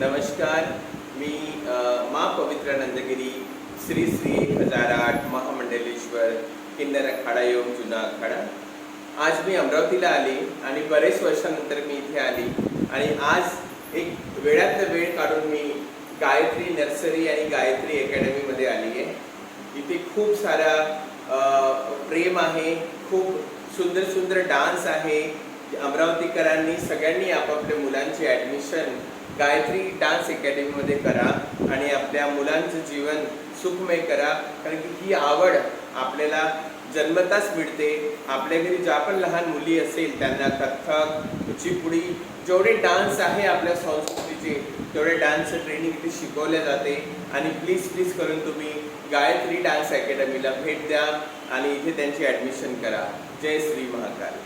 नमस्कार. मी माँ पवित्रा नंदगिरी श्री श्री 1008 महामंडलेश्वर किन्नर अखाडा योग जुना अखाडा. आज मी अमरावतीला आली आणि बरेच वर्षानंतर मी इथे आली आणि आज एक वेळातला वेळ काढून मी गायत्री नर्सरी आणि गायत्री अकॅडमीमध्ये आली आहे. इथे खूप सारा प्रेम आहे, खूप सुंदर सुंदर डान्स आहे. अमरावतीकरांनी सगळ्यांनी आपापल्या मुलांची ॲडमिशन गायत्री डान्स अकॅडमीमध्ये करा आणि आपल्या मुलांचं जीवन सुखमय करा. कारण की ही आवड आपल्याला जन्मताच मिळते. आपल्या घरी ज्या पण लहान मुली असेल त्यांना कथ्थक, कुचिपुडी, जेवढे डान्स आहे आपल्या संस्कृतीचे तेवढे डान्सचं ट्रेनिंग इथे शिकवले जाते. आणि प्लीज करून तुम्ही गायत्री डान्स अकॅडमीला भेट द्या आणि इथे त्यांची ॲडमिशन करा. जय श्री महाकाल.